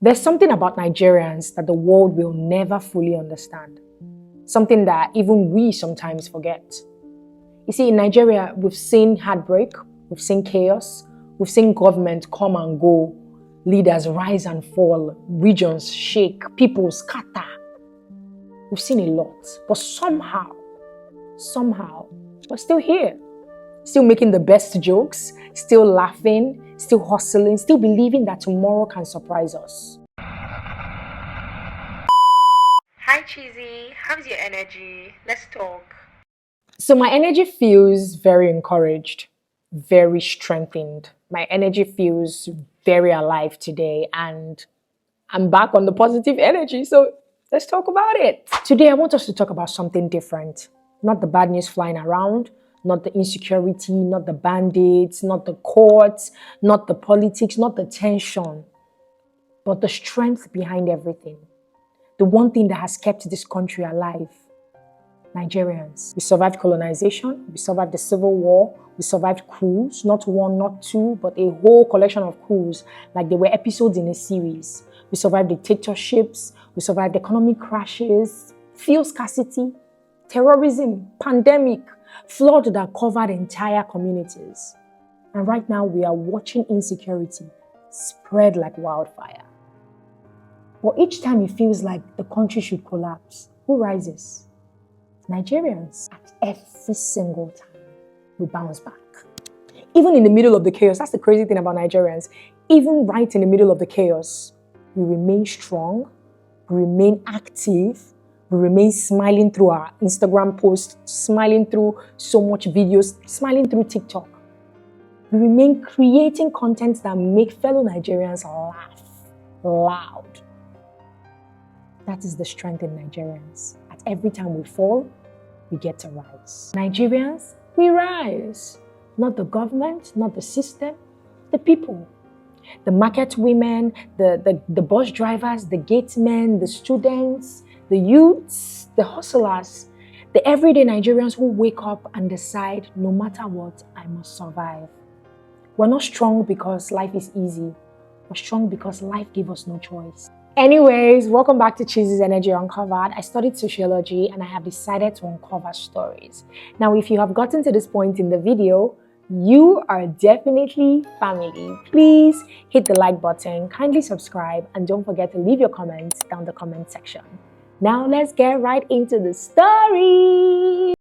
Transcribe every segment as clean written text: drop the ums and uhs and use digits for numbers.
There's something about Nigerians that the world will never fully understand. Something that even we sometimes forget. You see, in Nigeria, we've seen heartbreak, we've seen chaos, we've seen government come and go, leaders rise and fall, regions shake, people scatter. We've seen a lot, but somehow, we're still here. Still making the best jokes, still laughing, still hustling, still believing that tomorrow can surprise us. Hi Chizzy, how's your energy? Let's talk. So my energy feels very encouraged, very strengthened. My energy feels very alive today, and I'm back on the positive energy. So let's talk about it. Today, I want us to talk about something different. Not the bad news flying around, not the insecurity, not the band-aids, not the courts, not the politics, not the tension, but the strength behind everything. The one thing that has kept this country alive. Nigerians. We survived colonization, we survived the civil war, we survived coups, not one, not two, but a whole collection of coups, like they were episodes in a series. We survived dictatorships, we survived economic crashes, fuel scarcity, terrorism, pandemic, flood that covered entire communities. And right now we are watching insecurity spread like wildfire. But each time it feels like the country should collapse, who rises? Nigerians. At every single time, we bounce back. Even in the middle of the chaos, that's the crazy thing about Nigerians. Even right in the middle of the chaos, we remain strong, we remain active, we remain smiling through our Instagram posts, smiling through so much videos, smiling through TikTok. We remain creating content that make fellow Nigerians laugh loud. That is the strength in Nigerians. At every time we fall, we get to rise. Nigerians, we rise. Not the government, not the system, the people. The market women, the bus drivers, the gatemen, the students, the youths, the hustlers, the everyday Nigerians who wake up and decide, no matter what, I must survive. We're not strong because life is easy. We're strong because life gave us no choice. Anyways, welcome back to Chizzy's Energy Uncovered. I studied sociology and I have decided to uncover stories. Now, if you have gotten to this point in the video, you are definitely family. Please hit the like button, kindly subscribe, and don't forget to leave your comments down the comment section. Now, let's get right into the story.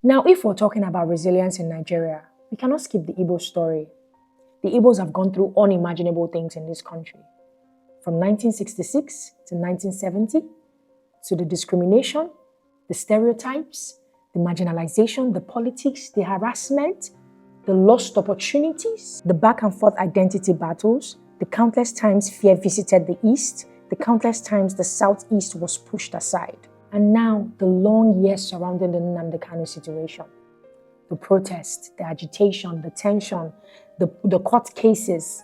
Now, if we're talking about resilience in Nigeria, we cannot skip the Igbo story. The Igbos have gone through unimaginable things in this country. From 1966 to 1970, to the discrimination, the stereotypes, the marginalization, the politics, the harassment, the lost opportunities, the back and forth identity battles, the countless times fear visited the East, the countless times the Southeast was pushed aside. And now, the long years surrounding the Nnamdi Kanu situation. The protest, the agitation, the tension, the court cases,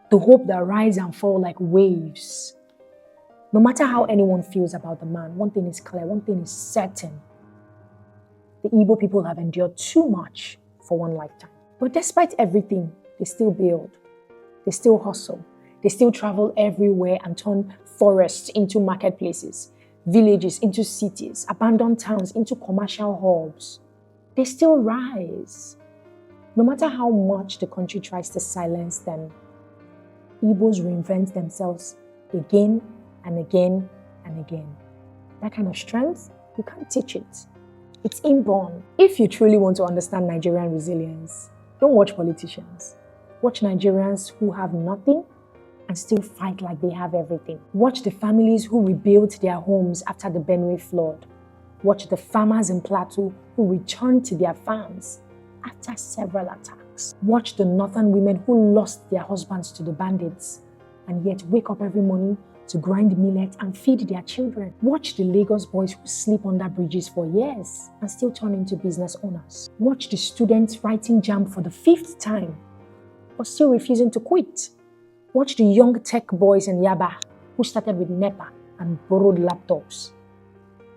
the hope that rise and fall like waves. No matter how anyone feels about the man, one thing is clear, one thing is certain. The Igbo people have endured too much for one lifetime. But despite everything, they still build, they still hustle, they still travel everywhere and turn forests into marketplaces, villages into cities, abandoned towns into commercial hubs. They still rise. No matter how much the country tries to silence them, Igbos reinvent themselves again and again and again. That kind of strength, you can't teach it. It's inborn. If you truly want to understand Nigerian resilience, don't watch politicians. Watch Nigerians who have nothing and still fight like they have everything. Watch the families who rebuilt their homes after the Benue flood. Watch the farmers in Plateau who returned to their farms after several attacks. Watch the northern women who lost their husbands to the bandits and yet wake up every morning to grind millet and feed their children. Watch the Lagos boys who sleep under bridges for years and still turn into business owners. Watch the students writing JAMB for the 5th time but still refusing to quit. Watch the young tech boys in Yaba who started with NEPA and borrowed laptops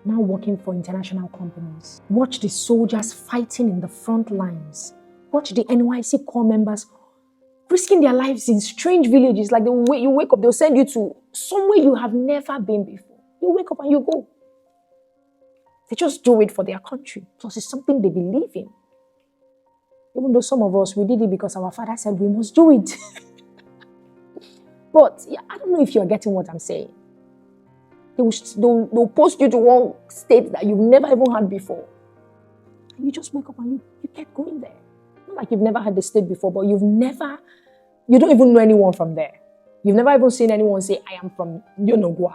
now working for international companies. Watch the soldiers fighting in the front lines. Watch the NYC corps members risking their lives in strange villages. Like the way you wake up, they'll send you to somewhere you have never been before. You wake up and you go. They just do it for their country. Plus, it's something they believe in. Even though some of us, we did it because our father said we must do it. But yeah, I don't know if you're getting what I'm saying. They'll post you to one state that you've never even had before. And you just wake up and you get going there. Not like you've never had the state before, but you don't even know anyone from there. You've never even seen anyone say, I am from Yonogwa.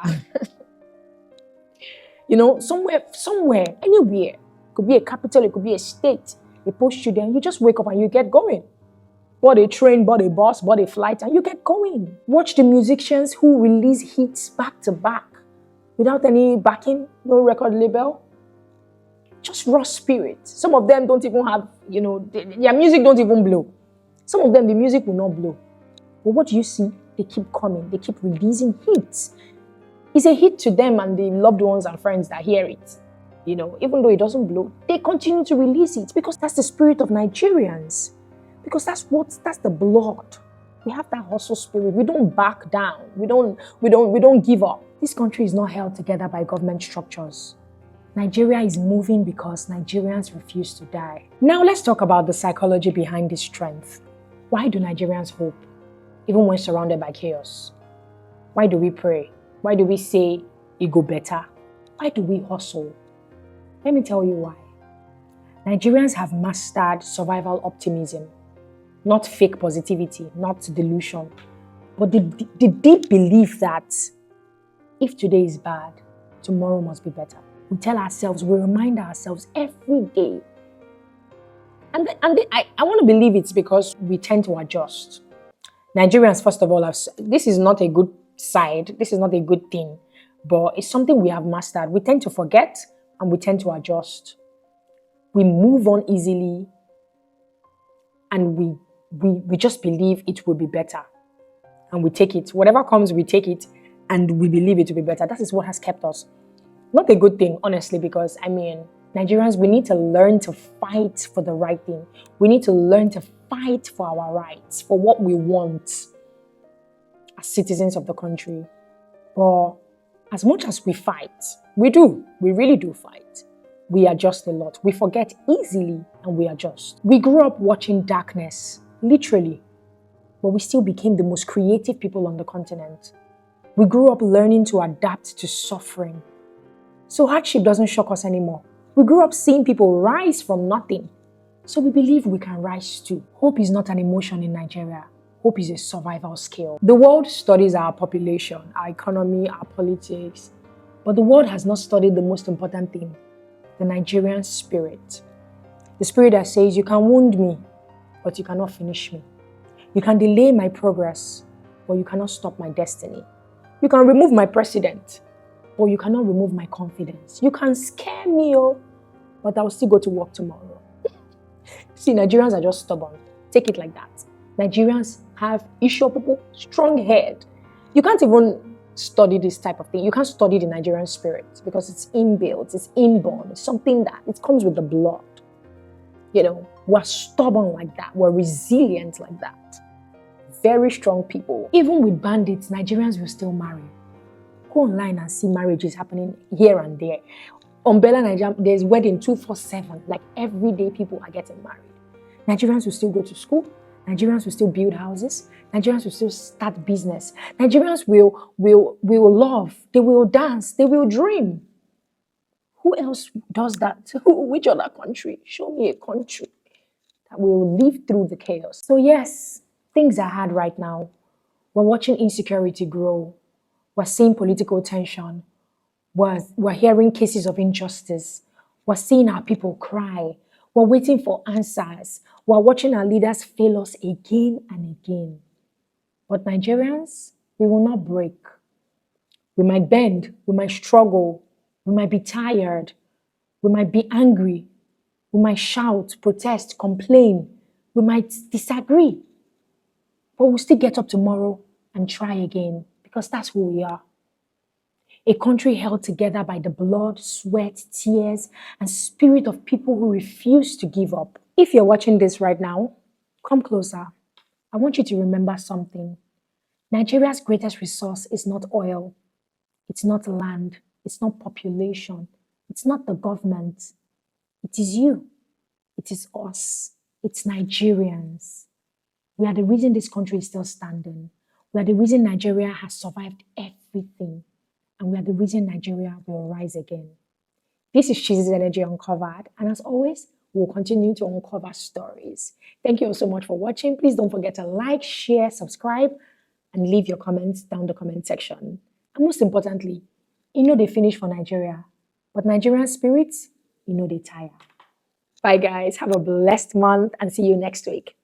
Somewhere, anywhere. It could be a capital, it could be a state. They post you there and you just wake up and you get going. Bought a train, bought a bus, bought a flight, and you get going. Watch the musicians who release hits back to back without any backing, no record label. Just raw spirit. Some of them don't even have, their music don't even blow. Some of them, the music will not blow. But what do you see? They keep coming. They keep releasing hits. It's a hit to them and the loved ones and friends that hear it. Even though it doesn't blow, they continue to release it because that's the spirit of Nigerians. Because that's the blood. We have that hustle spirit. We don't back down. We don't give up. This country is not held together by government structures. Nigeria is moving because Nigerians refuse to die. Now let's talk about the psychology behind this strength. Why do Nigerians hope, even when surrounded by chaos? Why do we pray? Why do we say it go better? Why do we hustle? Let me tell you why. Nigerians have mastered survival optimism. Not fake positivity, not delusion, but the deep belief that if today is bad, tomorrow must be better. We tell ourselves, we remind ourselves every day. And I want to believe it's because we tend to adjust. Nigerians, first of all, this is not a good side, this is not a good thing, but it's something we have mastered. We tend to forget and we tend to adjust. We move on easily and we just believe it will be better. And we take it. Whatever comes, we take it and we believe it will be better. That is what has kept us. Not a good thing, honestly, because, Nigerians, we need to learn to fight for the right thing. We need to learn to fight for our rights, for what we want as citizens of the country. But as much as we fight, we really do fight. We adjust a lot. We forget easily and we adjust. We grew up watching darkness, literally, but we still became the most creative people on the continent. We grew up learning to adapt to suffering. So hardship doesn't shock us anymore. We grew up seeing people rise from nothing. So we believe we can rise too. Hope is not an emotion in Nigeria. Hope is a survival skill. The world studies our population, our economy, our politics, but the world has not studied the most important thing, the Nigerian spirit. The spirit that says, you can wound me, but you cannot finish me. You can delay my progress, but you cannot stop my destiny. You can remove my president, but you cannot remove my confidence. You can scare me, but I will still go to work tomorrow. See, Nigerians are just stubborn. Take it like that. Nigerians have people, strong head. You can't even study this type of thing. You can't study the Nigerian spirit because it's inbuilt, it's inborn. It's something that it comes with the blood. We're stubborn like that. We're resilient like that. Very strong people. Even with bandits, Nigerians will still marry. Go online and see marriages happening here and there. On Bella Nigeria, there's wedding 247. Like every day people are getting married. Nigerians will still go to school. Nigerians will still build houses. Nigerians will still start business. Nigerians will love. They will dance. They will dream. Who else does that? Which other country? Show me a country that will live through the chaos. So yes, things are hard right now. We're watching insecurity grow. We're seeing political tension. We're hearing cases of injustice. We're seeing our people cry. We're waiting for answers. We're watching our leaders fail us again and again. But Nigerians, we will not break. We might bend. We might struggle. We might be tired. We might be angry. We might shout, protest, complain. We might disagree. But we'll still get up tomorrow and try again because that's who we are. A country held together by the blood, sweat, tears, and spirit of people who refuse to give up. If you're watching this right now, come closer. I want you to remember something. Nigeria's greatest resource is not oil, it's not land, it's not population, it's not the government. It is you, it is us, it's Nigerians. We are the reason this country is still standing. We are the reason Nigeria has survived everything. And we are the reason Nigeria will rise again. This is Chizzy's Energy Uncovered. And as always, we'll continue to uncover stories. Thank you all so much for watching. Please don't forget to like, share, subscribe, and leave your comments down the comment section. And most importantly, they finish for Nigeria. But Nigerian spirits, they tire. Bye guys, have a blessed month and see you next week.